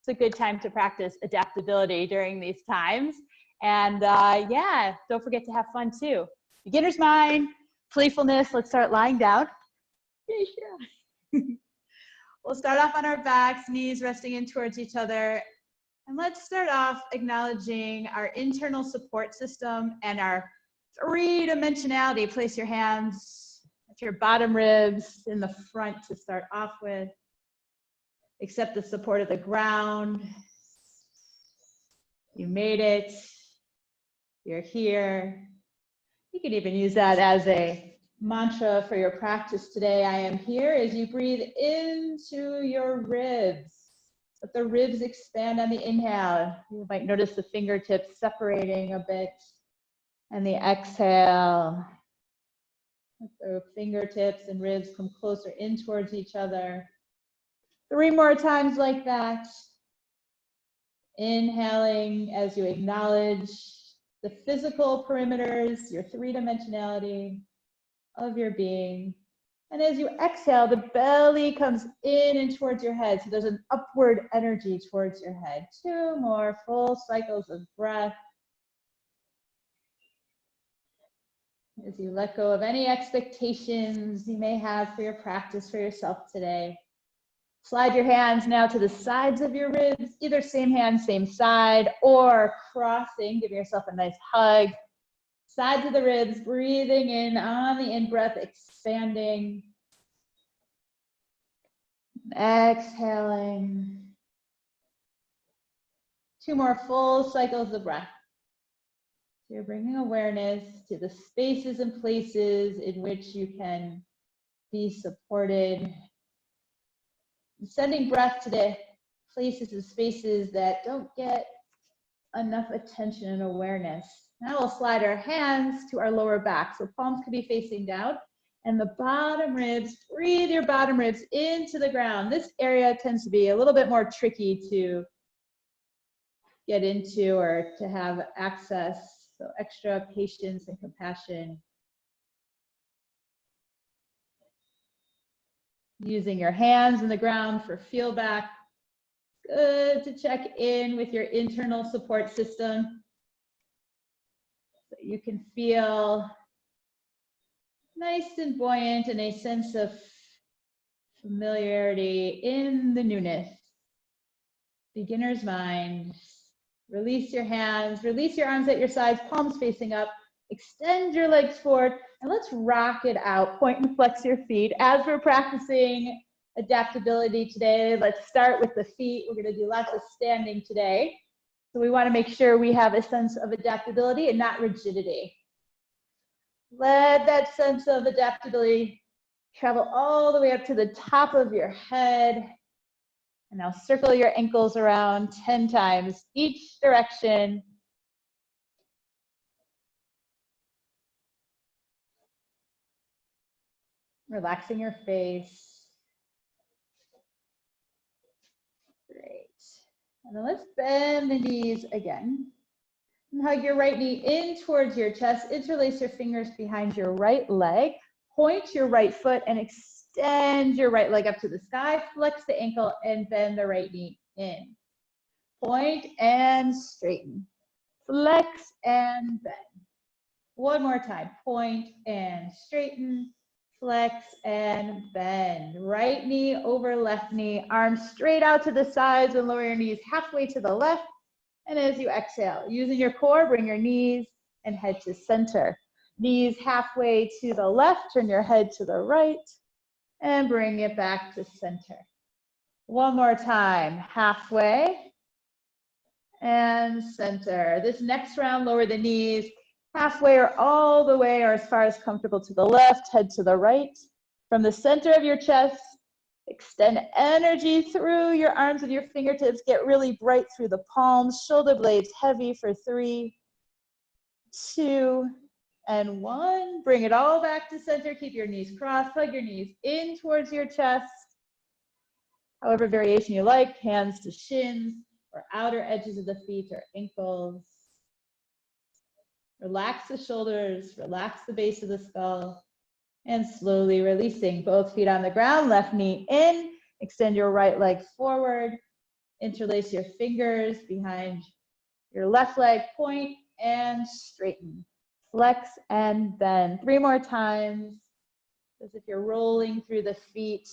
it's a good time to practice adaptability during these times. And yeah, don't forget to have fun too. Beginner's mind, playfulness. Let's start lying down. We'll start off on our backs, knees resting in towards each other. And let's start off acknowledging our internal support system and our three-dimensionality. Place your hands at your bottom ribs in the front to start off with. Accept the support of the ground. You made it. You're here. You can even use that as a mantra for your practice today. I am here as you breathe into your ribs. Let the ribs expand on the inhale. You might notice the fingertips separating a bit. And the exhale. Let the fingertips and ribs come closer in towards each other. 3 more times like that. Inhaling as you acknowledge the physical perimeters, your three-dimensionality of your being. And as you exhale, the belly comes in and towards your head. So there's an upward energy towards your head. 2 more full cycles of breath. As you let go of any expectations you may have for your practice for yourself today. Slide your hands now to the sides of your ribs, either same hand, same side, or crossing, give yourself a nice hug. Sides of the ribs, breathing in on the in-breath, expanding. Exhaling. 2 more full cycles of breath. So you're bringing awareness to the spaces and places in which you can be supported. Sending breath to the places and spaces that don't get enough attention and awareness. Now we'll slide our hands to our lower back. So palms can be facing down and the bottom ribs, breathe your bottom ribs into the ground. This area tends to be a little bit more tricky to get into or to have access. So extra patience and compassion. Using your hands in the ground for feel back. Good to check in with your internal support system. So you can feel nice and buoyant and a sense of familiarity in the newness. Beginner's mind. Release your hands, release your arms at your sides, palms facing up. Extend your legs forward and let's rock it out. Point and flex your feet. As we're practicing adaptability today, let's start with the feet. We're going to do lots of standing today. So we want to make sure we have a sense of adaptability and not rigidity. Let that sense of adaptability travel all the way up to the top of your head. And now circle your ankles around 10 times each direction. Relaxing your face. Great. And then let's bend the knees again. And hug your right knee in towards your chest. Interlace your fingers behind your right leg. Point your right foot and extend your right leg up to the sky. Flex the ankle and bend the right knee in. Point and straighten. Flex and bend. One more time. Point and straighten. Flex and bend. Right knee over left knee. Arms straight out to the sides and lower your knees halfway to the left. And as you exhale, using your core, bring your knees and head to center. Knees halfway to the left. Turn your head to the right. And bring it back to center. One more time. Halfway. And center. This next round, lower the knees. Halfway or all the way or as far as comfortable to the left, head to the right. From the center of your chest, extend energy through your arms with your fingertips. Get really bright through the palms. Shoulder blades heavy for 3, 2, and 1. Bring it all back to center. Keep your knees crossed. Hug your knees in towards your chest. However variation you like, hands to shins or outer edges of the feet or ankles. Relax the shoulders, relax the base of the skull, and slowly releasing both feet on the ground, left knee in, extend your right leg forward, Interlace your fingers behind your left leg, point and straighten. Flex and bend. 3 more times, as if you're rolling through the feet,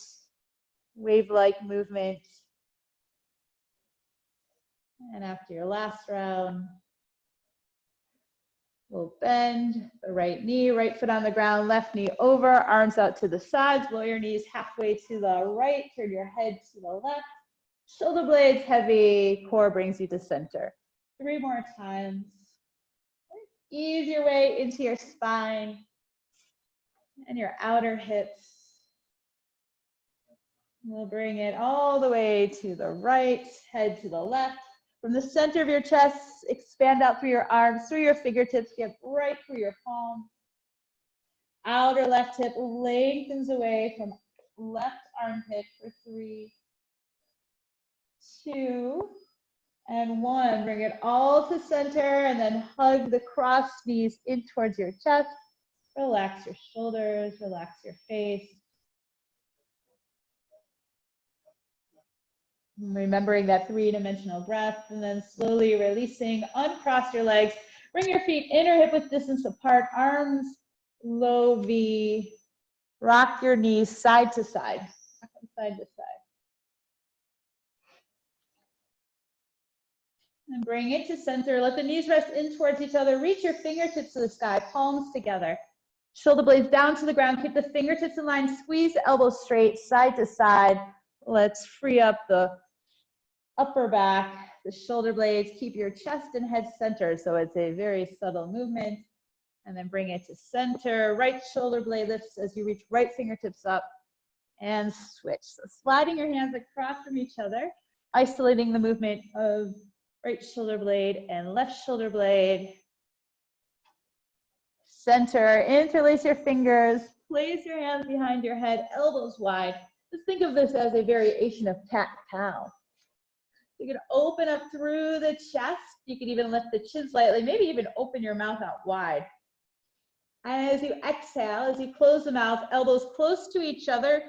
wave-like movement. And after your last round, we'll bend the right knee, right foot on the ground, left knee over, arms out to the sides, blow your knees halfway to the right, turn your head to the left. Shoulder blades heavy, core brings you to center. 3 more times. Ease your way into your spine and your outer hips. We'll bring it all the way to the right, head to the left. From the center of your chest, expand out through your arms, through your fingertips, get right through your palm. Outer left hip lengthens away from left armpit for 3, 2, and 1. Bring it all to center and then hug the crossed knees in towards your chest. Relax your shoulders, relax your face. Remembering that 3-dimensional breath, and then slowly releasing, uncross your legs. Bring your feet inner hip width distance apart, arms low V. Rock your knees side to side, side to side. And bring it to center. Let the knees rest in towards each other. Reach your fingertips to the sky, palms together. Shoulder blades down to the ground. Keep the fingertips in line. Squeeze the elbows straight, side to side. Let's free up the upper back, the shoulder blades. Keep your chest and head centered, so it's a very subtle movement. And then bring it to center. Right shoulder blade lifts as you reach right fingertips up and switch. So sliding your hands across from each other, isolating the movement of right shoulder blade and left shoulder blade. Center, interlace your fingers, place your hands behind your head, elbows wide. Just think of this as a variation of cat-cow. You can open up through the chest. You can even lift the chin slightly, maybe even open your mouth out wide. And as you exhale, as you close the mouth, elbows close to each other,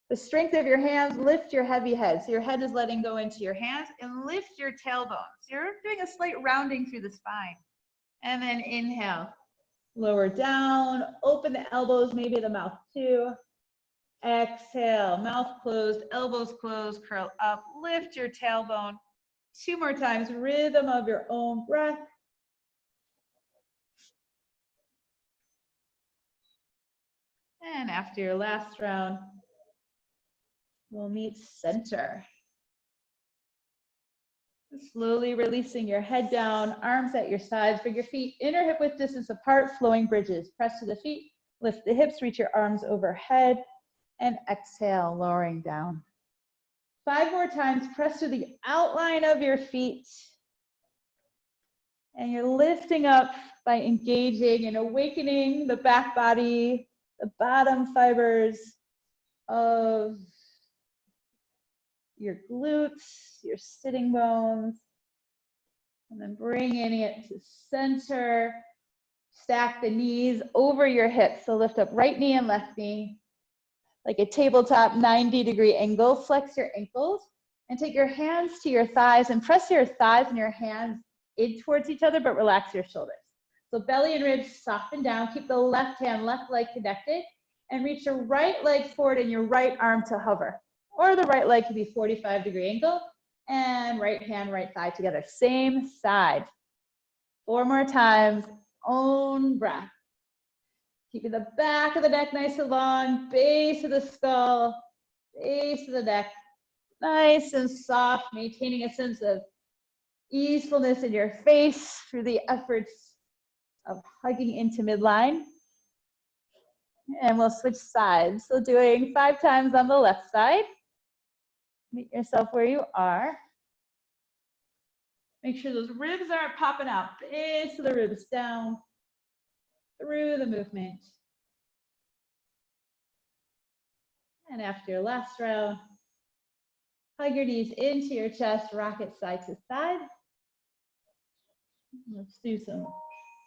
the strength of your hands, lift your heavy head. So your head is letting go into your hands, and lift your tailbone. So you're doing a slight rounding through the spine. And then inhale, lower down, open the elbows, maybe the mouth too. Exhale, mouth closed, elbows closed, curl up, lift your tailbone. 2 more times, rhythm of your own breath. And after your last round, we'll meet center. Slowly releasing your head down, arms at your sides, bring your feet inner hip width distance apart, flowing bridges. Press to the feet, lift the hips, reach your arms overhead, and exhale, lowering down. 5 more times, press to the outline of your feet. And you're lifting up by engaging and awakening the back body, the bottom fibers of your glutes, your sitting bones, and then bringing it to center. Stack the knees over your hips. So lift up right knee and left knee like a tabletop 90-degree angle. Flex your ankles and take your hands to your thighs and press your thighs and your hands in towards each other, but relax your shoulders. So belly and ribs soften down. Keep the left hand, left leg connected, and reach your right leg forward and your right arm to hover. Or the right leg could be 45-degree angle, and right hand, right thigh together. Same side. 4 more times. Own breath. Keeping the back of the neck nice and long, base of the skull, base of the neck, nice and soft, maintaining a sense of easefulness in your face through the efforts of hugging into midline. And we'll switch sides. So doing 5 times on the left side. Meet yourself where you are. Make sure those ribs aren't popping out. Base of the ribs down through the movement. And after your last round, hug your knees into your chest, rock it side to side. Let's do some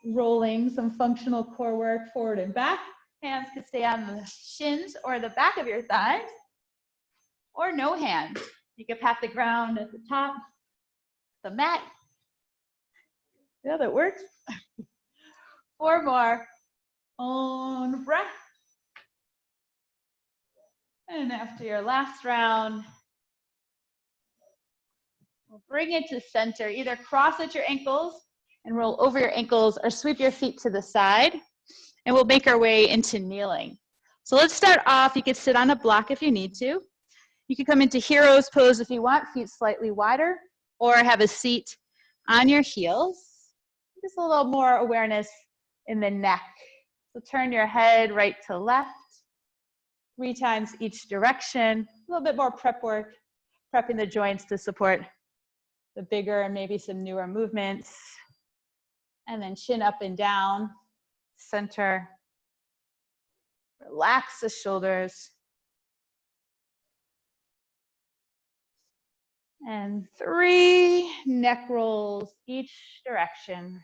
rolling, some functional core work forward and back. Hands can stay on the shins or the back of your thighs, or no hands. You can pat the ground at the top, the mat. Yeah, that works. 4 more. On breath. And after your last round, we'll bring it to center. Either cross at your ankles and roll over your ankles or sweep your feet to the side. And we'll make our way into kneeling. So let's start off. You could sit on a block if you need to. You can come into hero's pose if you want, feet slightly wider, or have a seat on your heels. Just a little more awareness in the neck. So turn your head right to left, 3 times each direction. A little bit more prep work, prepping the joints to support the bigger and maybe some newer movements. And then chin up and down, center. Relax the shoulders. And 3 neck rolls each direction.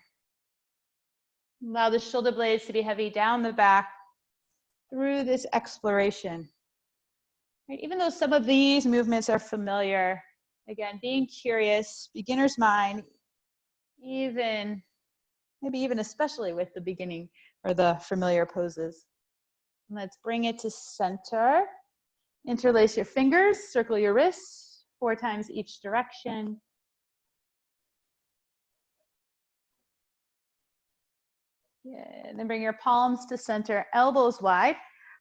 Allow the shoulder blades to be heavy down the back through this exploration. Right? Even though some of these movements are familiar, again, being curious, beginner's mind, maybe even especially with the beginning or the familiar poses. Let's bring it to center. Interlace your fingers, circle your wrists. 4 times each direction. Yeah, and then bring your palms to center, elbows wide,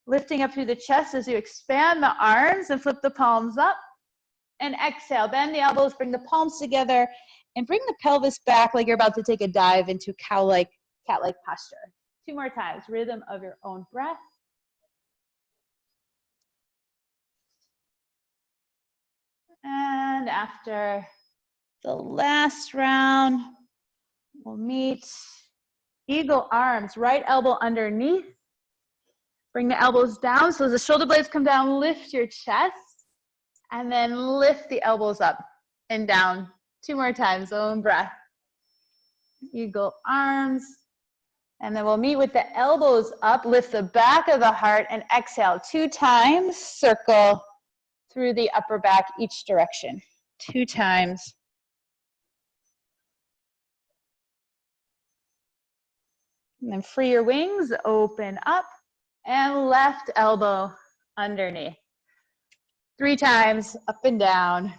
lifting up through the chest as you expand the arms and flip the palms up. And exhale, bend the elbows, bring the palms together, and bring the pelvis back like you're about to take a dive into cat-like posture. 2 more times, rhythm of your own breath. And after the last round, we'll meet eagle arms, right elbow underneath. Bring the elbows down. So as the shoulder blades come down, lift your chest. And then lift the elbows up and down. 2 more times, own breath. Eagle arms. And then we'll meet with the elbows up, lift the back of the heart, and exhale 2 times, circle through the upper back each direction. 2 times. And then free your wings, open up, and left elbow underneath. 3 times, up and down.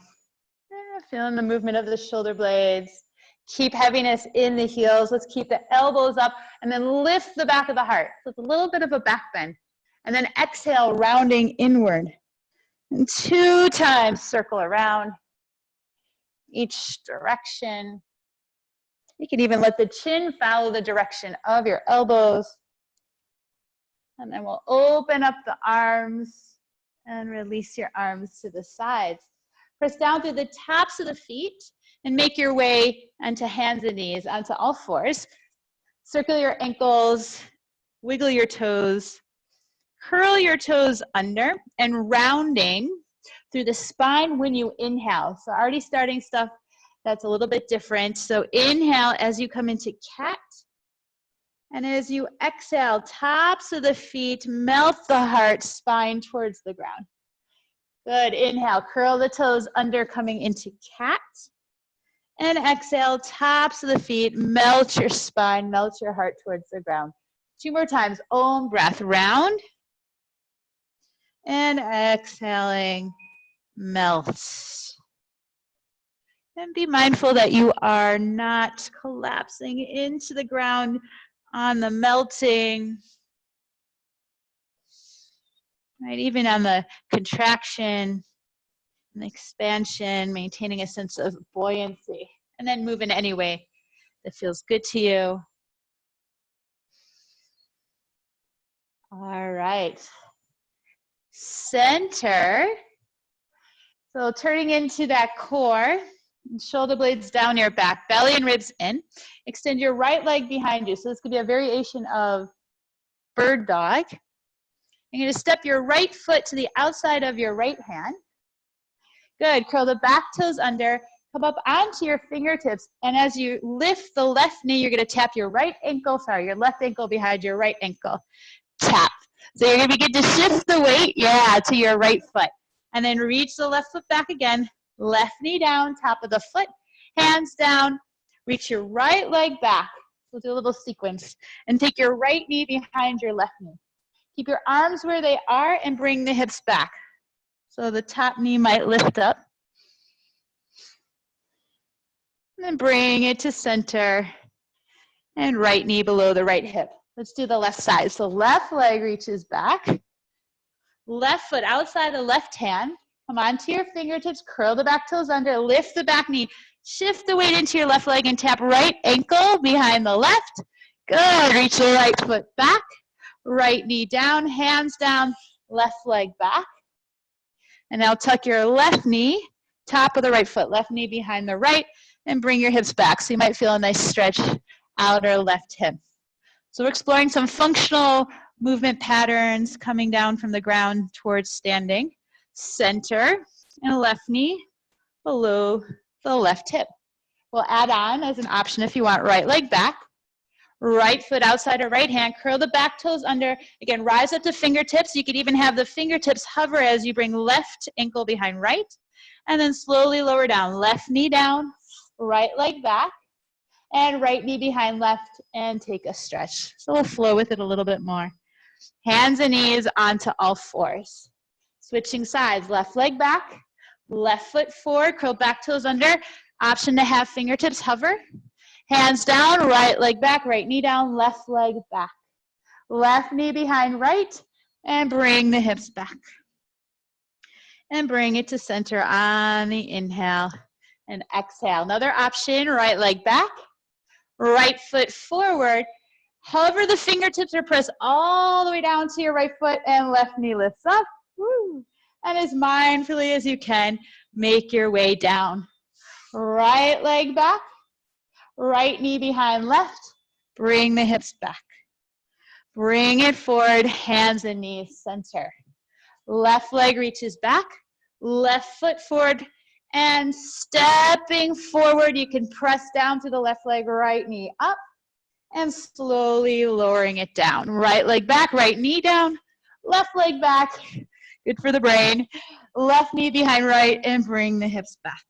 Feeling the movement of the shoulder blades. Keep heaviness in the heels. Let's keep the elbows up, and then lift the back of the heart. So it's a little bit of a back bend. And then exhale, rounding inward. And 2 times, circle around each direction. You can even let the chin follow the direction of your elbows. And then we'll open up the arms and release your arms to the sides. Press down through the tops of the feet and make your way onto hands and knees, onto all 4s. Circle your ankles, wiggle your toes. Curl your toes under and rounding through the spine when you inhale. So already starting stuff that's a little bit different. So inhale as you come into cat. And as you exhale, tops of the feet, melt the heart, spine towards the ground. Good, inhale, curl the toes under, coming into cat. And exhale, tops of the feet, melt your spine, melt your heart towards the ground. 2 more times, own breath, round. And exhaling, melt. And be mindful that you are not collapsing into the ground on the melting, right? Even on the contraction and the expansion, maintaining a sense of buoyancy. And then move in any way that feels good to you. All right. Center. So turning into that core, shoulder blades down your back, belly and ribs in. Extend your right leg behind you. So this could be a variation of bird dog. You're going to step your right foot to the outside of your right hand. Good. Curl the back toes under. Come up onto your fingertips. And as you lift the left knee, you're going to tap your your left ankle behind your right ankle. Tap. So you're going to begin to shift the weight, to your right foot. And then reach the left foot back again. Left knee down, top of the foot, hands down. Reach your right leg back. We'll do a little sequence. And take your right knee behind your left knee. Keep your arms where they are and bring the hips back. So the top knee might lift up. And then bring it to center. And right knee below the right hip. Let's do the left side. So left leg reaches back. Left foot outside the left hand. Come onto your fingertips, curl the back toes under, lift the back knee. Shift the weight into your left leg and tap right ankle behind the left. Good, reach your right foot back. Right knee down, hands down, left leg back. And now tuck your left knee, top of the right foot, left knee behind the right, and bring your hips back. So you might feel a nice stretch, outer left hip. So we're exploring some functional movement patterns coming down from the ground towards standing. Center and left knee below the left hip. We'll add on as an option if you want right leg back. Right foot outside of right hand, curl the back toes under. Again, rise up to fingertips. You could even have the fingertips hover as you bring left ankle behind right. And then slowly lower down. Left knee down, right leg back, and right knee behind left, and take a stretch. So we'll flow with it a little bit more. Hands and knees onto all fours. Switching sides, left leg back, left foot forward, curl back toes under. Option to have fingertips hover. Hands down, right leg back, right knee down, left leg back. Left knee behind right, and bring the hips back. And bring it to center on the inhale and exhale. Another option, right leg back, right foot forward. Hover the fingertips or press all the way down to your right foot and left knee lifts up. Woo. And as mindfully as you can, make your way down. Right leg back, right knee behind left, bring the hips back. Bring it forward, hands and knees center. Left leg reaches back, left foot forward, and stepping forward, you can press down to the left leg, right knee up, and slowly lowering it down. Right leg back, right knee down, left leg back. Good for the brain. Left knee behind right, and bring the hips back.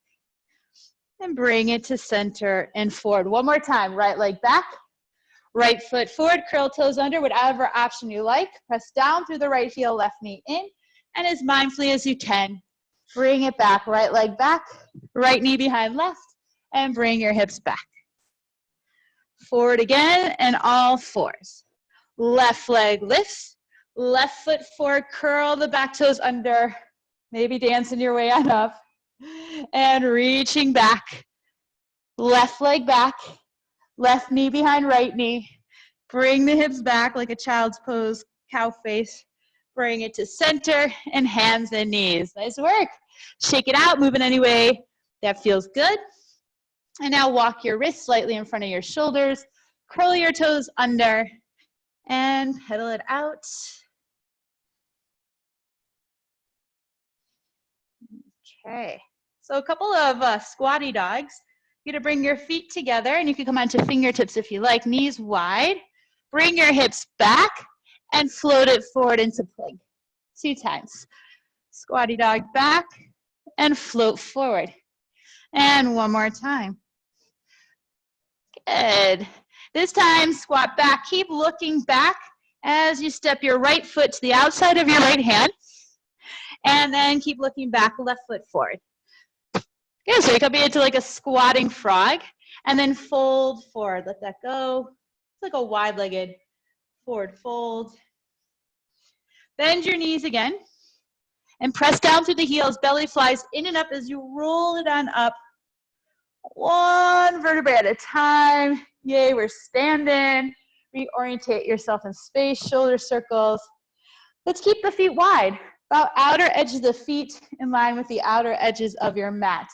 And bring it to center and forward. One more time. Right leg back, right foot forward, curl toes under, whatever option you like. Press down through the right heel, left knee in, and as mindfully as you can, bring it back. Right leg back, right knee behind left, and bring your hips back. Forward again, and all fours. Left leg lifts. Left foot forward, curl the back toes under, maybe dancing your way on up, and reaching back. Left leg back, left knee behind right knee. Bring the hips back like a child's pose, cow face. Bring it to center and hands and knees. Nice work. Shake it out, move in any way that feels good. And now walk your wrists slightly in front of your shoulders. Curl your toes under and pedal it out. Okay, so a couple of squatty dogs. You're gonna bring your feet together and you can come onto fingertips if you like, knees wide. Bring your hips back and float it forward into plank. 2 times. Squatty dog back and float forward. And one more time. Good. This time, squat back. Keep looking back as you step your right foot to the outside of your right hand. And then keep looking back, left foot forward. Good, so you could be into like a squatting frog. And then fold forward. Let that go. It's like a wide-legged forward fold. Bend your knees again. And press down through the heels. Belly flies in and up as you roll it on up. One vertebrae at a time. Yay, we're standing. Reorientate yourself in space, shoulder circles. Let's keep the feet wide. About outer edges of the feet in line with the outer edges of your mat.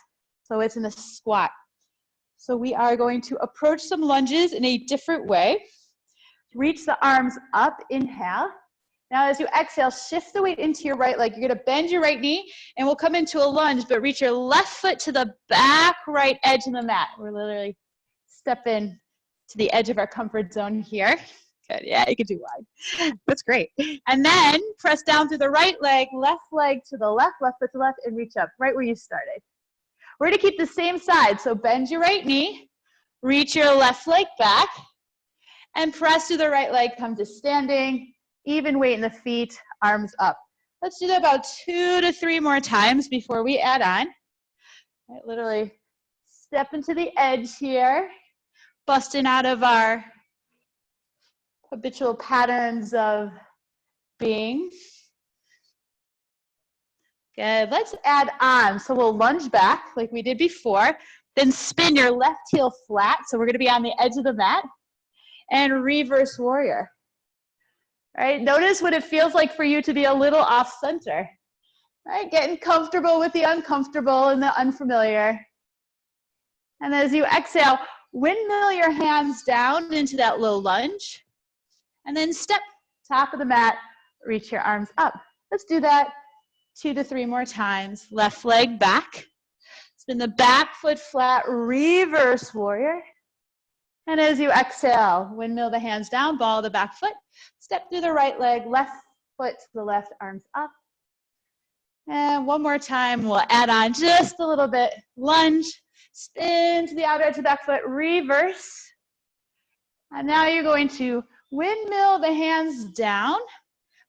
So it's in a squat. So we are going to approach some lunges in a different way. Reach the arms up, inhale. Now as you exhale, shift the weight into your right leg. You're gonna bend your right knee and we'll come into a lunge, but reach your left foot to the back right edge of the mat. We're literally stepping to the edge of our comfort zone here. Good, yeah, you can do wide. That's great. And then press down through the right leg to the left, left foot to the left, and reach up right where you started. We're gonna keep the same side. So bend your right knee, reach your left leg back, and press through the right leg, come to standing, even weight in the feet, arms up. Let's do that about 2 to 3 more times before we add on. Right, literally step into the edge here, busting out of our habitual patterns of being. Good, let's add on. So we'll lunge back like we did before, then spin your left heel flat. So we're gonna be on the edge of the mat, and reverse warrior. Right, notice what it feels like for you to be a little off center. Right, getting comfortable with the uncomfortable and the unfamiliar. And as you exhale, windmill your hands down into that low lunge, and then step top of the mat, reach your arms up. Let's do that 2 to 3 more times. Left leg back, spin the back foot flat, reverse warrior. And as you exhale, windmill the hands down, ball the back foot, step through the right leg, left foot to the left, arms up. And one more time, we'll add on just a little bit. Lunge, spin to the outer edge of the back foot, reverse. And now you're going to windmill the hands down,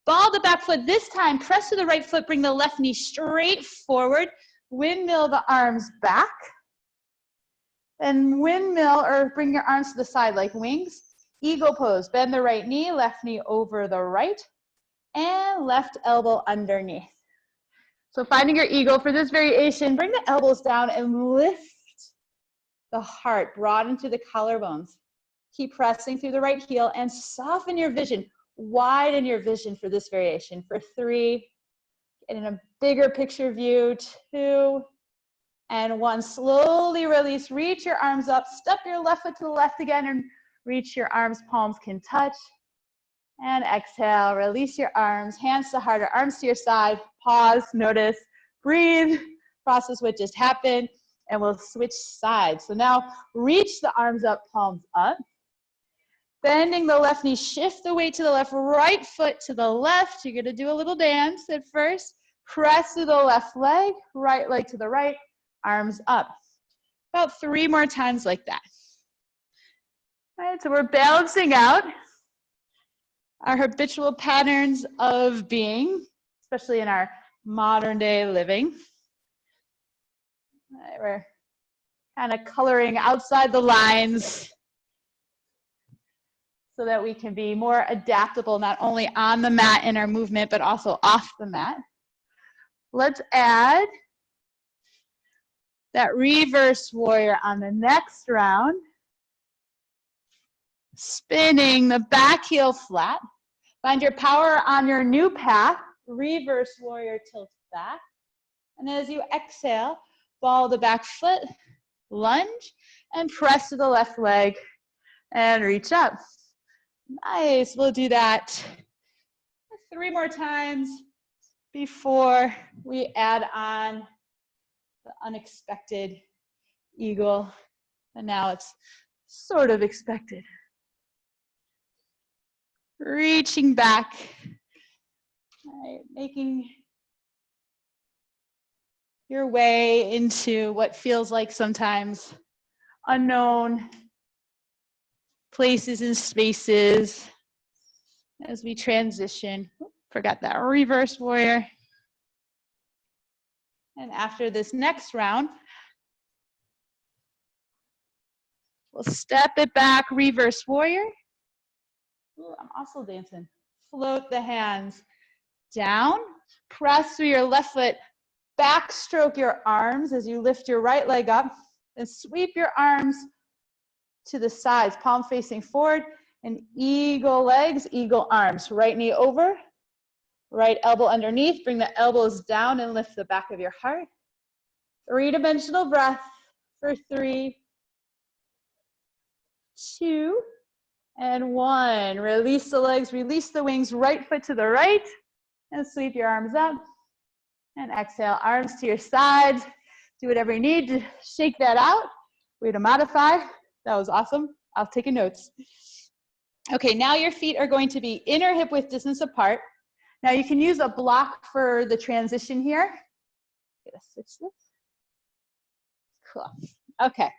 ball the back foot. This time, press to the right foot, bring the left knee straight forward, windmill the arms back. Then windmill or bring your arms to the side like wings. Eagle pose, bend the right knee, left knee over the right, and left elbow underneath. So finding your eagle for this variation, bring the elbows down and lift the heart, broaden through the collarbones. Keep pressing through the right heel and soften your vision, widen your vision for this variation. For 3, get in a bigger picture view, 2, and 1. Slowly release, reach your arms up, step your left foot to the left again and reach your arms, palms can touch. And exhale, release your arms, hands to heart or arms to your side, pause, notice, breathe, process what just happened, and we'll switch sides. So now reach the arms up, palms up. Bending the left knee, shift the weight to the left, right foot to the left. You're gonna do a little dance at first. Press through the left leg, right leg to the right, arms up. About 3 more times like that. All right, so we're balancing out our habitual patterns of being, especially in our modern day living. All right, we're kind of coloring outside the lines so that we can be more adaptable, not only on the mat in our movement, but also off the mat. Let's add that reverse warrior on the next round. Spinning the back heel flat. Find your power on your new path. Reverse warrior tilts back. And as you exhale, ball the back foot, lunge, and press to the left leg and reach up. Nice, we'll do that 3 more times before we add on the unexpected eagle. And now it's sort of expected. Reaching back, right, making your way into what feels like sometimes unknown places and spaces as we transition. Forgot that reverse warrior. And after this next round, we'll step it back, reverse warrior. Ooh, I'm also dancing. Float the hands down, press through your left foot, backstroke your arms as you lift your right leg up, and sweep your arms to the sides, palm facing forward, and eagle legs, eagle arms. Right knee over, right elbow underneath. Bring the elbows down and lift the back of your heart. 3-dimensional breath for 3, 2, and 1. Release the legs, release the wings, right foot to the right, and sweep your arms up. And exhale, arms to your sides. Do whatever you need to shake that out. Way to modify. That was awesome. I'll take notes. Okay, now your feet are going to be inner hip width distance apart. Now you can use a block for the transition here. Switch this. Cool. Okay.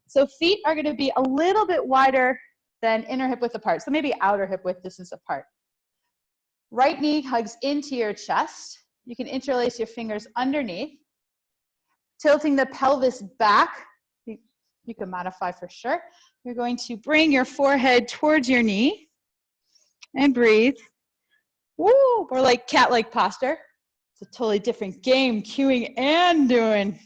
So feet are going to be a little bit wider than inner hip width apart. So maybe outer hip width distance apart. Right knee hugs into your chest. You can interlace your fingers underneath. Tilting the pelvis back. You can modify for sure. You're going to bring your forehead towards your knee and breathe. Woo! Or like cat-like posture. It's a totally different game, cueing and doing.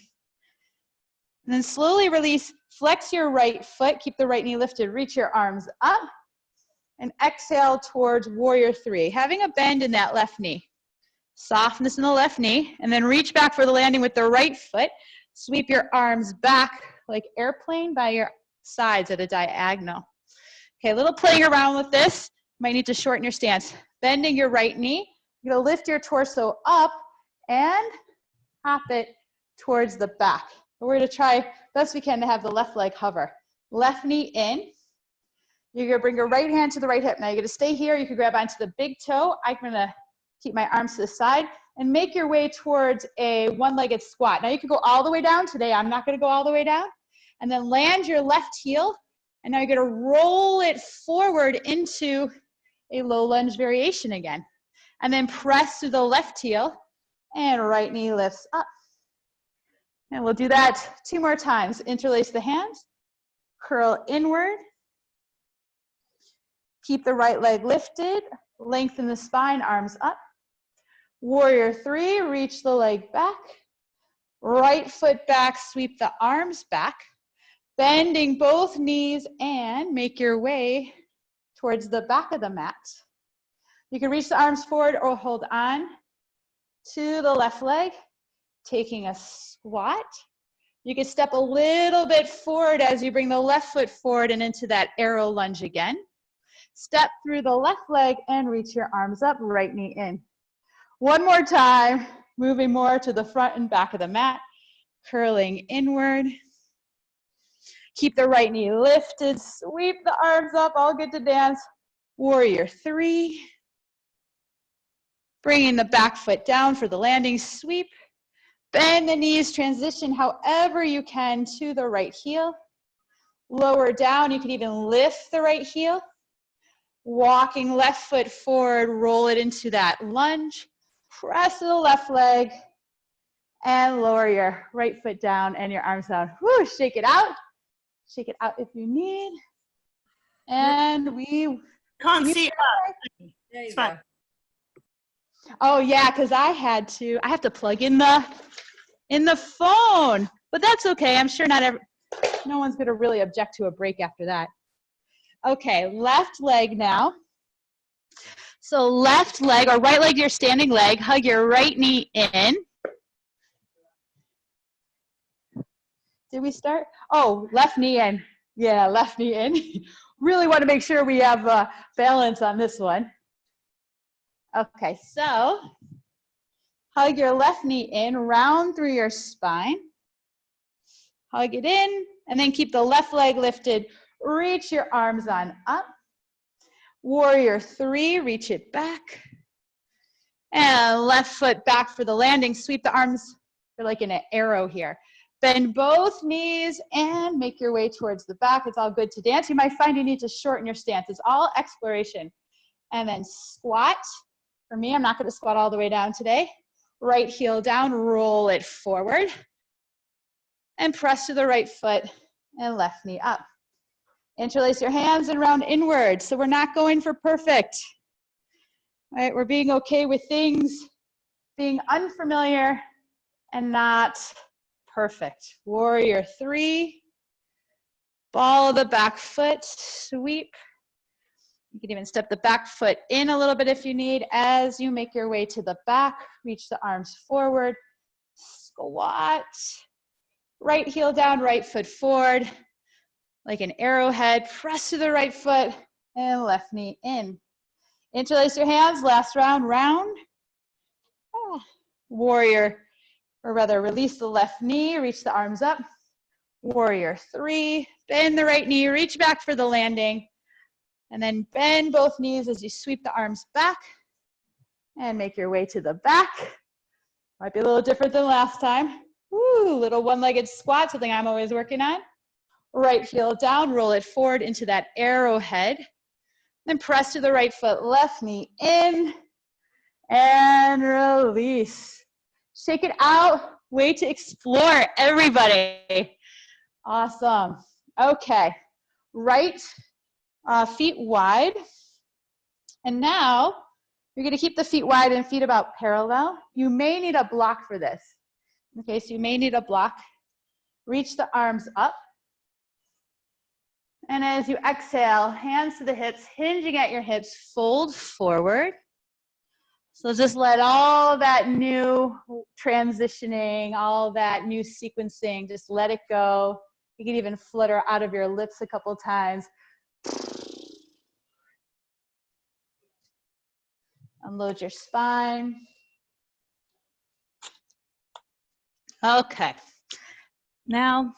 And then slowly release, flex your right foot, keep the right knee lifted, reach your arms up, and exhale towards warrior three, having a bend in that left knee. Softness in the left knee, and then reach back for the landing with the right foot. Sweep your arms back like airplane by your sides at a diagonal. Okay, a little playing around with this. Might need to shorten your stance. Bending your right knee, you're gonna lift your torso up and hop it towards the back. We're gonna try best we can to have the left leg hover. Left knee in. You're gonna bring your right hand to the right hip. Now you're gonna stay here. You can grab onto the big toe. I'm gonna keep my arms to the side and make your way towards a one-legged squat. Now you can go all the way down. Today I'm not gonna go all the way down. And then land your left heel. And now you're gonna roll it forward into a low lunge variation again. And then press through the left heel and right knee lifts up. And we'll do that 2 more times. Interlace the hands, curl inward. Keep the right leg lifted, lengthen the spine, arms up. Warrior three, reach the leg back. Right foot back, sweep the arms back. Bending both knees and make your way towards the back of the mat. You can reach the arms forward or hold on to the left leg, taking a squat. You can step a little bit forward as you bring the left foot forward and into that arrow lunge again. Step through the left leg and reach your arms up, right knee in. One more time, moving more to the front and back of the mat, curling inward. Keep the right knee lifted, sweep the arms up, all good to dance. Warrior three. Bringing the back foot down for the landing sweep. Bend the knees, transition however you can to the right heel. Lower down, you can even lift the right heel. Walking left foot forward, roll it into that lunge. Press to the left leg and lower your right foot down and your arms down. Whoo, shake it out. Shake it out if you need. And we can't see it. There you go. Oh yeah, because I have to plug in the phone, but that's okay. I'm sure no one's gonna really object to a break after that. Okay, left leg now. So left leg or right leg, your standing leg, hug your right knee in. Did we start? Oh, left knee in. Yeah, left knee in. Really want to make sure we have balance on this one. Okay, so hug your left knee in, round through your spine. Hug it in, and then keep the left leg lifted. Reach your arms on up. Warrior three, reach it back. And left foot back for the landing. Sweep the arms, they're like in an arrow here. Bend both knees and make your way towards the back. It's all good to dance. You might find you need to shorten your stance. It's all exploration. And then squat. For me, I'm not going to squat all the way down today. Right heel down, roll it forward. And press to the right foot and left knee up. Interlace your hands and round inward. So we're not going for perfect. All right, we're being okay with things being unfamiliar and not perfect. Warrior three. Ball of the back foot, sweep. You can even step the back foot in a little bit if you need. As you make your way to the back, reach the arms forward, squat. Right heel down, right foot forward. Like an arrowhead, press to the right foot and left knee in. Interlace your hands, last round, round. Warrior, or rather release the left knee, reach the arms up. Warrior three, bend the right knee, reach back for the landing. And then bend both knees as you sweep the arms back and make your way to the back. Might be a little different than last time. Woo, little one-legged squat, something I'm always working on. Right heel down, roll it forward into that arrowhead. Then press to the right foot, left knee in, and release. Shake it out, way to explore, everybody. Awesome. Okay, right feet wide. And now, you're gonna keep the feet wide and feet about parallel. You may need a block for this. Okay, so you may need a block. Reach the arms up. And as you exhale, hands to the hips, hinging at your hips, fold forward. So just let all that new transitioning, all that new sequencing, just let it go. You can even flutter out of your lips a couple times. Unload your spine. Okay. Now,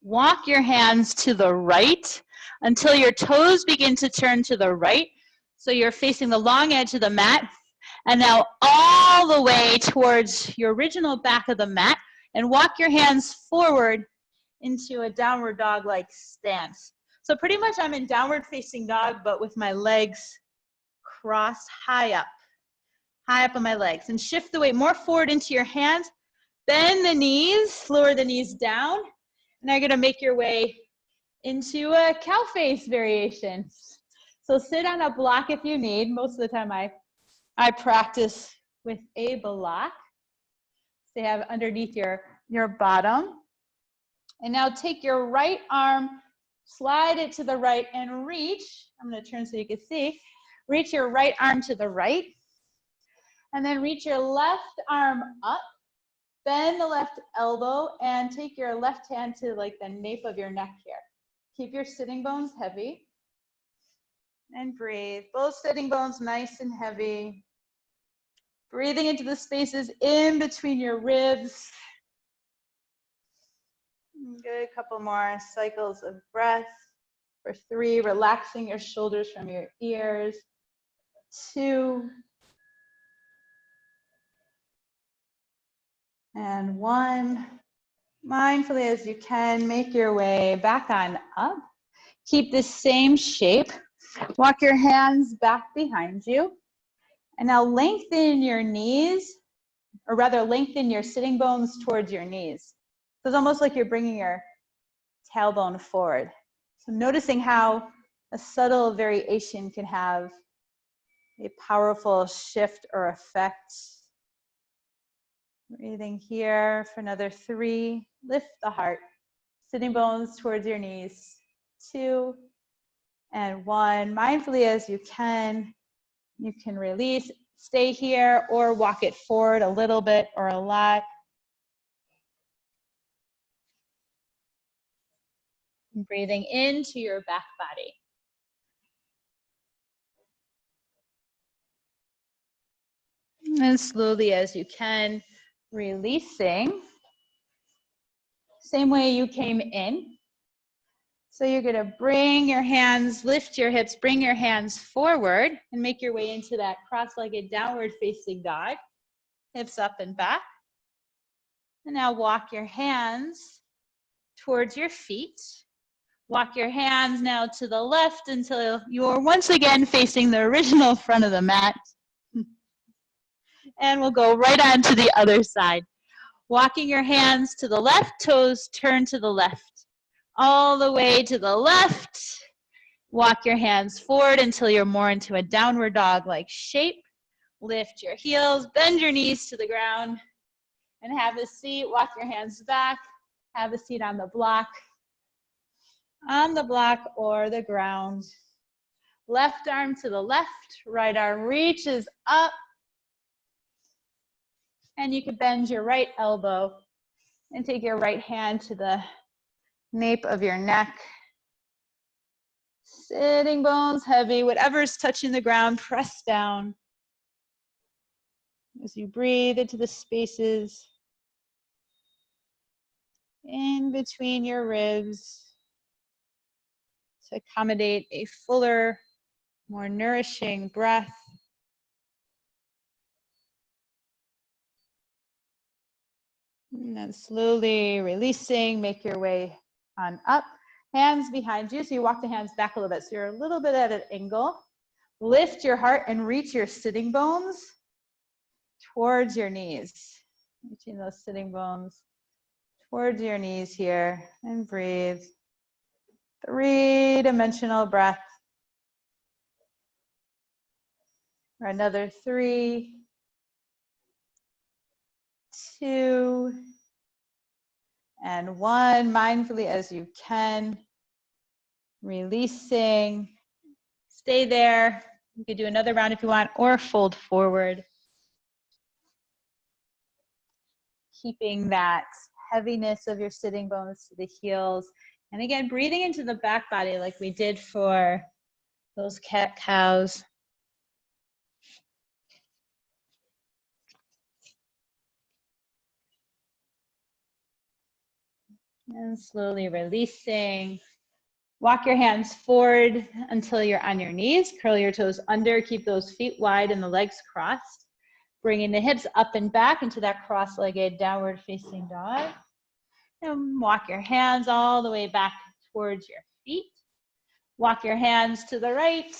walk your hands to the right until your toes begin to turn to the right. So you're facing the long edge of the mat. And now all the way towards your original back of the mat, and walk your hands forward into a downward dog-like stance. So pretty much I'm in downward facing dog, but with my legs crossed high up on my legs. And shift the weight more forward into your hands. Bend the knees, lower the knees down. Now you're gonna make your way into a cow face variation. So sit on a block if you need. Most of the time I practice with a block. So you have underneath your bottom. And now take your right arm, slide it to the right and reach. I'm gonna turn so you can see. Reach your right arm to the right. And then reach your left arm up. Bend the left elbow and take your left hand to like the nape of your neck here. Keep your sitting bones heavy. And breathe. Both sitting bones nice and heavy. Breathing into the spaces in between your ribs. Good, a couple more cycles of breath. For 3, relaxing your shoulders from your ears. 2. And 1. Mindfully as you can, make your way back on up. Keep the same shape. Walk your hands back behind you. And now lengthen your knees, or rather lengthen your sitting bones towards your knees. So it's almost like you're bringing your tailbone forward. So noticing how a subtle variation can have a powerful shift or effect. Breathing here for another 3. Lift the heart. Sitting bones towards your knees. 2 and 1. Mindfully as you can release. Stay here or walk it forward a little bit or a lot. And breathing into your back body. And slowly as you can, releasing. Same way you came in. So you're gonna bring your hands, lift your hips, bring your hands forward and make your way into that cross-legged downward facing dog. Hips up and back. And now walk your hands towards your feet. Walk your hands now to the left until you're once again facing the original front of the mat. And we'll go right on to the other side. Walking your hands to the left, toes turn to the left. All the way to the left. Walk your hands forward until you're more into a downward dog-like shape. Lift your heels, bend your knees to the ground, and have a seat. Walk your hands back. Have a seat on the block or the ground. Left arm to the left, right arm reaches up. And you can bend your right elbow and take your right hand to the nape of your neck. Sitting bones heavy, whatever's touching the ground, press down. As you breathe into the spaces in between your ribs to accommodate a fuller, more nourishing breath. And then slowly releasing, make your way on up. Hands behind you, so you walk the hands back a little bit. So you're a little bit at an angle. Lift your heart and reach your sitting bones towards your knees. Reaching those sitting bones towards your knees here, and breathe. 3-dimensional breath. For another 3, 2, and 1. Mindfully as you can. Releasing. Stay there. You could do another round if you want, or fold forward. Keeping that heaviness of your sitting bones to the heels. And again, breathing into the back body like we did for those cat-cows. And slowly releasing. Walk your hands forward until you're on your knees. Curl your toes under. Keep those feet wide and the legs crossed. Bringing the hips up and back into that cross-legged downward facing dog. And walk your hands all the way back towards your feet. Walk your hands to the right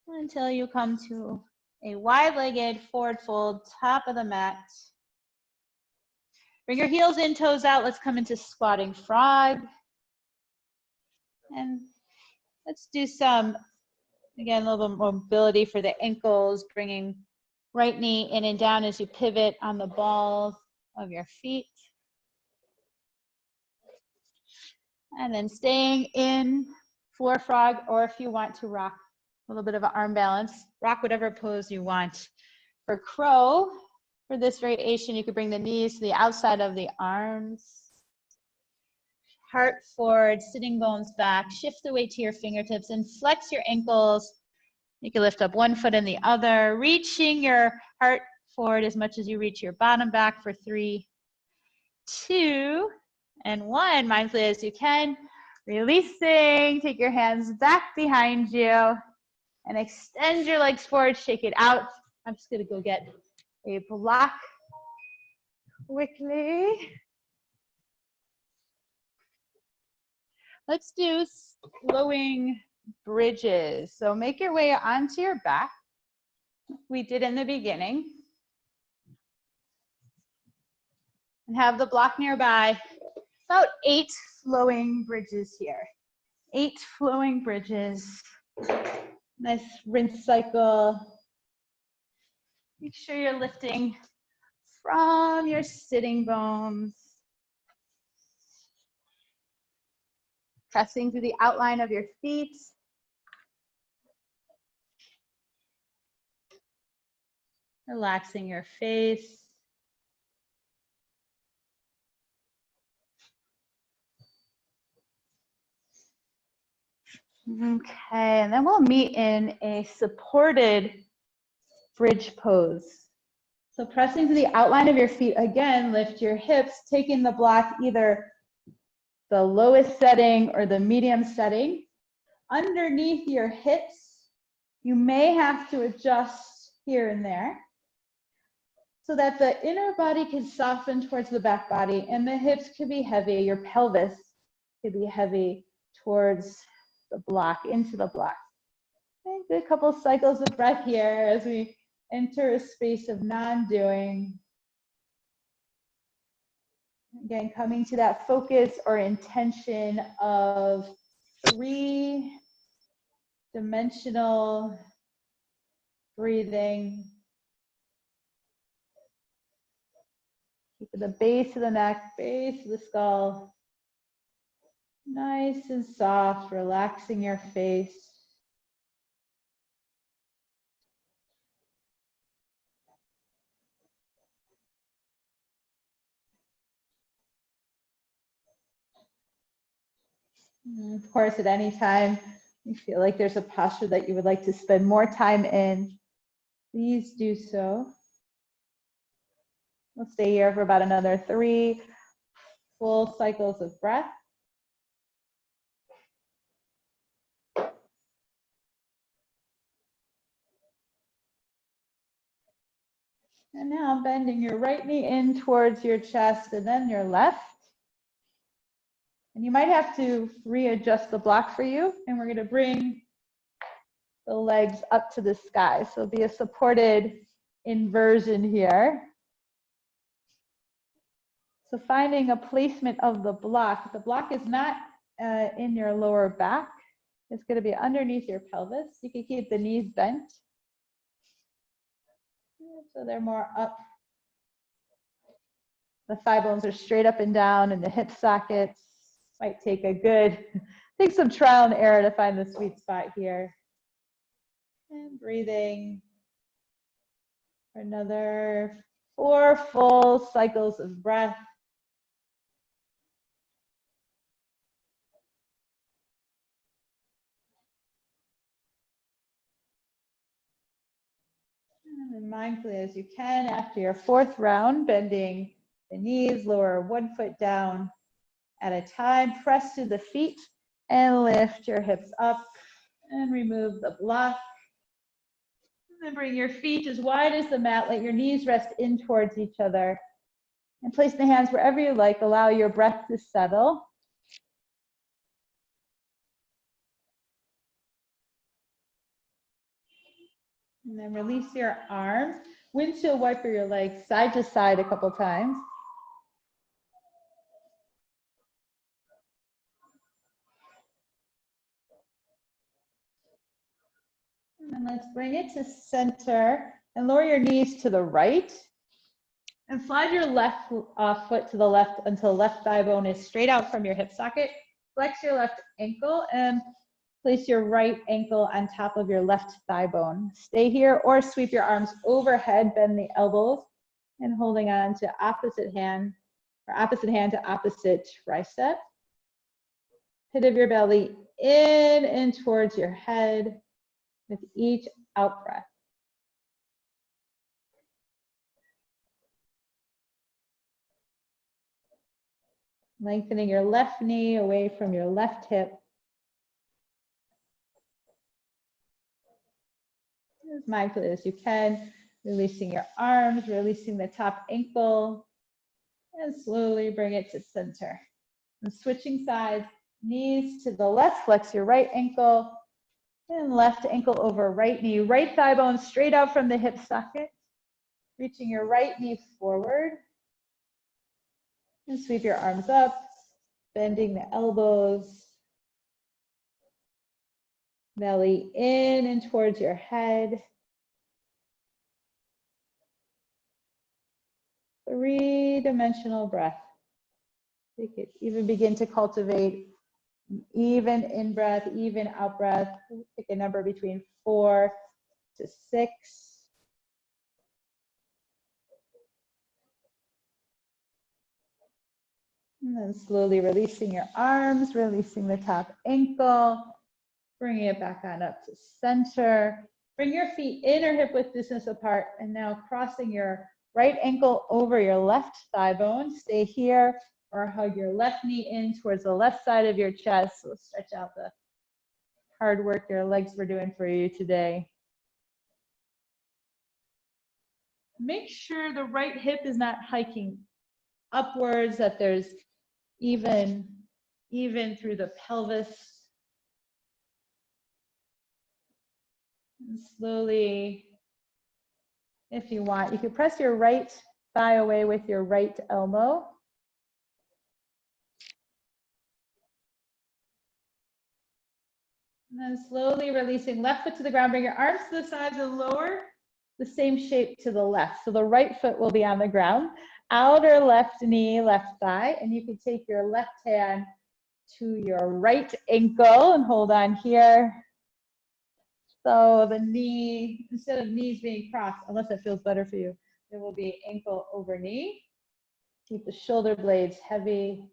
until you come to a wide-legged forward fold, top of the mat. Bring your heels in, toes out. Let's come into squatting frog. And let's do some, again, a little bit more mobility for the ankles, bringing right knee in and down as you pivot on the balls of your feet. And then staying in floor frog, or if you want to rock a little bit of an arm balance, rock whatever pose you want. For crow, for this variation, you could bring the knees to the outside of the arms. Heart forward, sitting bones back. Shift the weight to your fingertips and flex your ankles. You can lift up one foot and the other, reaching your heart forward as much as you reach your bottom back for 3, 2, and 1. Mindfully as you can. Releasing, take your hands back behind you and extend your legs forward, shake it out. I'm just gonna go get a block quickly. Let's do flowing bridges. So make your way onto your back. We did in the beginning. And have the block nearby. About 8 flowing bridges here. 8 flowing bridges. Nice rinse cycle. Make sure you're lifting from your sitting bones. Pressing through the outline of your feet. Relaxing your face. Okay, and then we'll meet in a supported bridge pose. So pressing to the outline of your feet, again, lift your hips, taking the block either the lowest setting or the medium setting. Underneath your hips, you may have to adjust here and there so that the inner body can soften towards the back body and the hips could be heavy, your pelvis could be heavy towards the block, into the block. Okay, good couple cycles of breath here as we enter a space of non-doing. Again, coming to that focus or intention of 3-dimensional breathing. Keep the base of the neck, base of the skull. Nice and soft, relaxing your face. And of course, at any time you feel like there's a posture that you would like to spend more time in, please do so. We'll stay here for about another 3 full cycles of breath. And now bending your right knee in towards your chest and then your left. And you might have to readjust the block for you. And we're going to bring the legs up to the sky. So it'll be a supported inversion here. So finding a placement of the block. The block is not in your lower back. It's going to be underneath your pelvis. You can keep the knees bent, so they're more up. The thigh bones are straight up and down, and the hip sockets might take some trial and error to find the sweet spot here. And breathing for another 4 full cycles of breath. And mindfully as you can, after your 4th round, bending the knees, lower 1 foot down at a time, press to the feet and lift your hips up and remove the block. And then bring your feet as wide as the mat, let your knees rest in towards each other. And place the hands wherever you like, allow your breath to settle. And then release your arms. Windshield wiper your legs side to side a couple times. And let's bring it to center and lower your knees to the right. And slide your left foot to the left until left thigh bone is straight out from your hip socket. Flex your left ankle and place your right ankle on top of your left thigh bone. Stay here or sweep your arms overhead, bend the elbows, and holding on to opposite hand to opposite tricep. Pit of your belly in and towards your head with each out breath. Lengthening your left knee away from your left hip. As mindfully as you can, releasing your arms, releasing the top ankle, and slowly bring it to center. And switching sides, knees to the left, flex your right ankle, and left ankle over right knee. Right thigh bone straight out from the hip socket. Reaching your right knee forward. And sweep your arms up, bending the elbows. Belly in and towards your head. 3-dimensional breath. You could even begin to cultivate even in breath, even out breath. Pick a number between 4 to 6. And then slowly releasing your arms, releasing the top ankle, bringing it back on up to center. Bring your feet in or hip width distance apart, and now crossing your right ankle over your left thigh bone. Stay here or hug your left knee in towards the left side of your chest. So stretch out the hard work your legs were doing for you today. Make sure the right hip is not hiking upwards, that there's even through the pelvis. And slowly, if you want, you can press your right thigh away with your right elbow. And then slowly releasing left foot to the ground, bring your arms to the sides and lower the same shape to the left. So the right foot will be on the ground, outer left knee, left thigh, and you can take your left hand to your right ankle and hold on here. So the knee, instead of knees being crossed, unless it feels better for you, it will be ankle over knee. Keep the shoulder blades heavy.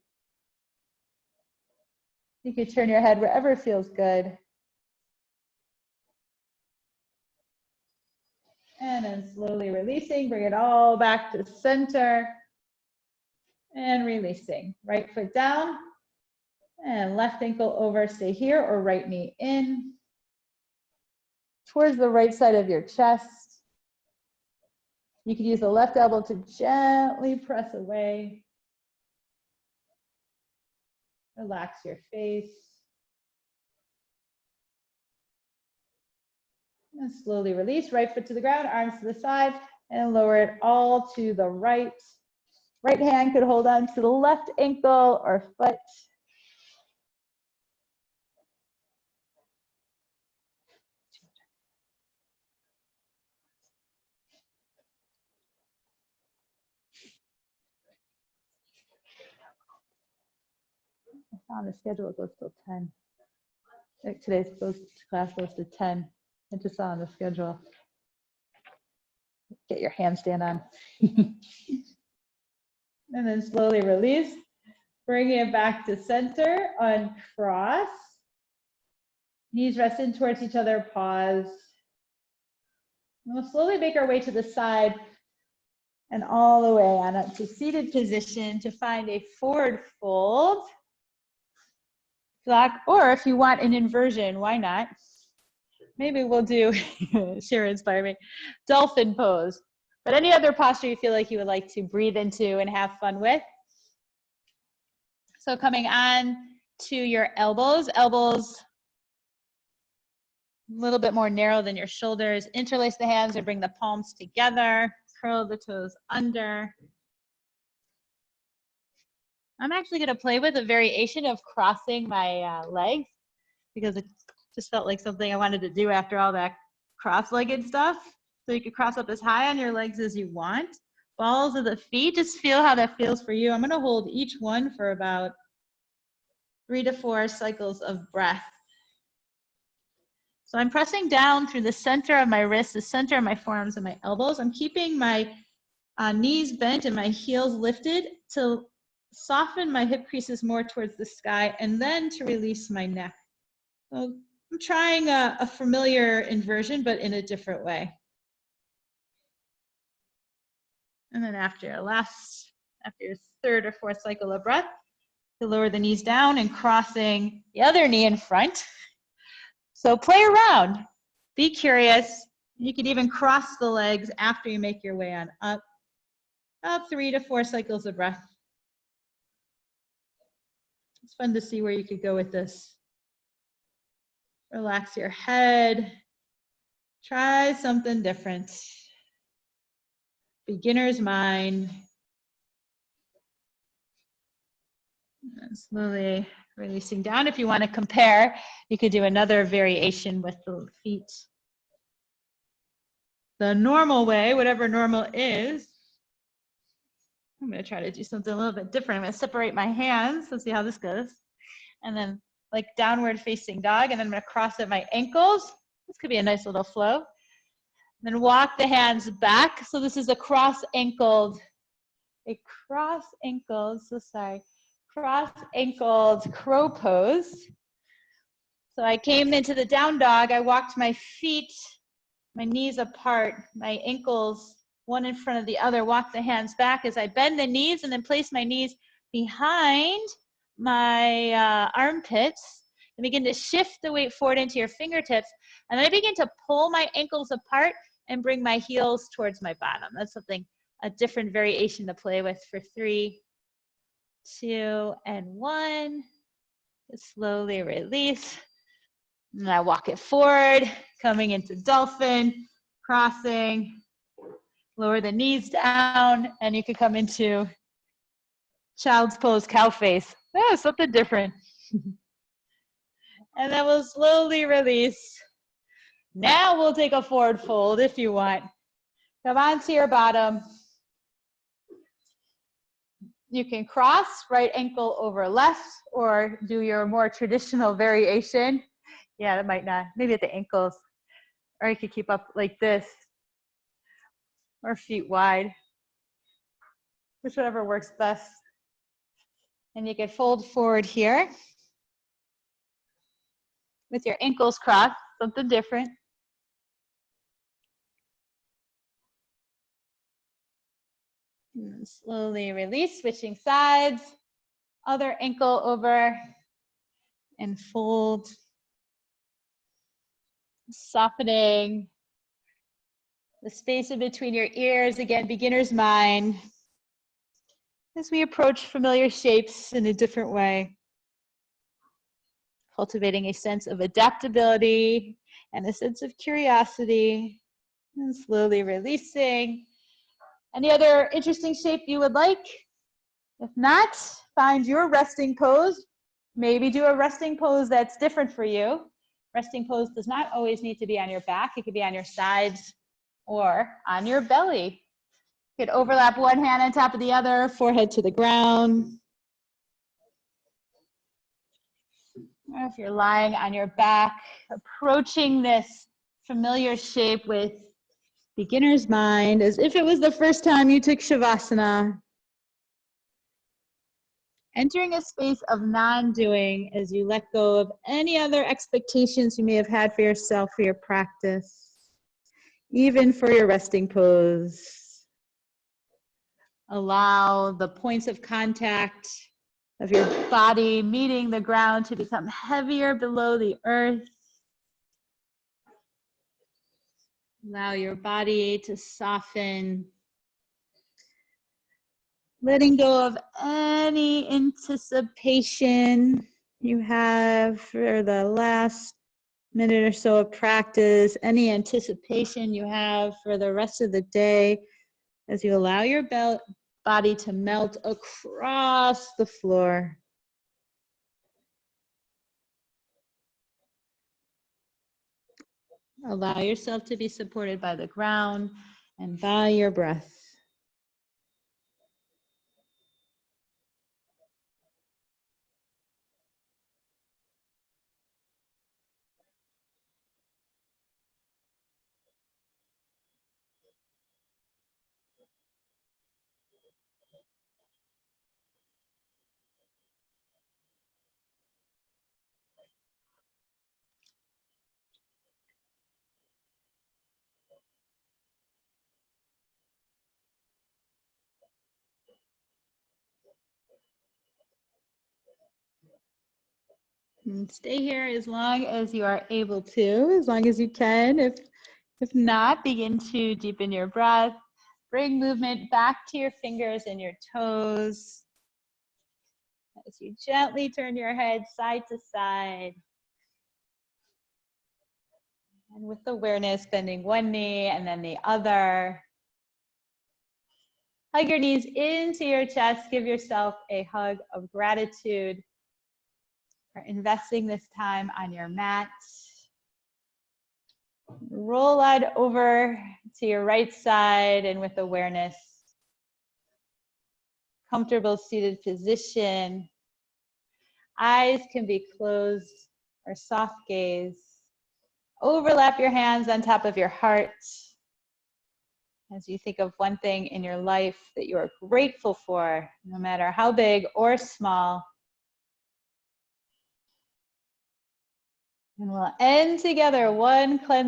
You can turn your head wherever feels good. And then slowly releasing, bring it all back to center. And releasing. Right foot down. And left ankle over, stay here, or right knee in. Towards the right side of your chest. You can use the left elbow to gently press away. Relax your face. And slowly release, right foot to the ground, arms to the side, and lower it all to the right. Right hand could hold on to the left ankle or foot. On the schedule, it goes till 10. Like today's class goes to 10. I just saw on the schedule. Get your handstand on. And then slowly release. Bring it back to center, uncross. Knees rest in towards each other, pause. And we'll slowly make our way to the side and all the way on up to seated position to find a forward fold. Block, or if you want an inversion, why not? Maybe we'll do, Sharon inspire me, dolphin pose. But any other posture you feel like you would like to breathe into and have fun with. So coming on to your elbows, elbows a little bit more narrow than your shoulders. Interlace the hands or bring the palms together. Curl the toes under. I'm actually going to play with a variation of crossing my legs because it just felt like something I wanted to do after all that cross-legged stuff. So you can cross up as high on your legs as you want. Balls of the feet, just feel how that feels for you. I'm going to hold each one for about 3 to 4 cycles of breath. So I'm pressing down through the center of my wrists, the center of my forearms and my elbows. I'm keeping my knees bent and my heels lifted to soften my hip creases more towards the sky and then to release my neck. So I'm trying a familiar inversion, but in a different way. And then after your third or fourth cycle of breath, you lower the knees down and crossing the other knee in front. So play around, be curious. You can even cross the legs after you make your way on up. About 3 to 4 cycles of breath. It's fun to see where you could go with this. Relax your head. Try something different. Beginner's mind. And slowly releasing down. If you want to compare, you could do another variation with the feet. The normal way, whatever normal is, I'm going to try to do something a little bit different. I'm going to separate my hands. Let's see how this goes. And then like downward facing dog. And then I'm going to cross at my ankles. This could be a nice little flow. Then walk the hands back. So this is a cross-ankled crow pose. So I came into the down dog. I walked my feet, my knees apart, my ankles one in front of the other, walk the hands back as I bend the knees and then place my knees behind my armpits and begin to shift the weight forward into your fingertips. And then I begin to pull my ankles apart and bring my heels towards my bottom. That's something, a different variation to play with for 3, 2, and 1. Just slowly release. And I walk it forward, coming into dolphin, crossing. Lower the knees down, and you can come into child's pose, cow face. Oh, something different. And then we'll slowly release. Now we'll take a forward fold if you want. Come onto your bottom. You can cross right ankle over left or do your more traditional variation. Yeah, that might not, maybe at the ankles. Or you could keep up like this. Or feet wide, whichever works best. And you can fold forward here with your ankles crossed, something different. And slowly release, switching sides, other ankle over and fold, softening. The space in between your ears, again, beginner's mind, as we approach familiar shapes in a different way. Cultivating a sense of adaptability and a sense of curiosity, and slowly releasing. Any other interesting shape you would like? If not, find your resting pose. Maybe do a resting pose that's different for you. Resting pose does not always need to be on your back. It could be on your sides or on your belly. You could overlap one hand on top of the other, forehead to the ground. Or if you're lying on your back, approaching this familiar shape with beginner's mind as if it was the first time you took Shavasana. Entering a space of non-doing as you let go of any other expectations you may have had for yourself for your practice, even for your resting pose. Allow the points of contact of your body meeting the ground to become heavier below the earth. Allow your body to soften, letting go of any anticipation you have for the last minute or so of practice, any anticipation you have for the rest of the day as you allow your body to melt across the floor. Allow yourself to be supported by the ground and by your breath. And stay here as long as you are able to, as long as you can. If not, begin to deepen your breath. Bring movement back to your fingers and your toes. As you gently turn your head side to side. And with awareness, bending one knee and then the other. Hug your knees into your chest. Give yourself a hug of gratitude for investing this time on your mat. Roll out over to your right side and with awareness, comfortable seated position. Eyes can be closed or soft gaze. Overlap your hands on top of your heart as you think of one thing in your life that you are grateful for, no matter how big or small. And we'll end together one cleanse.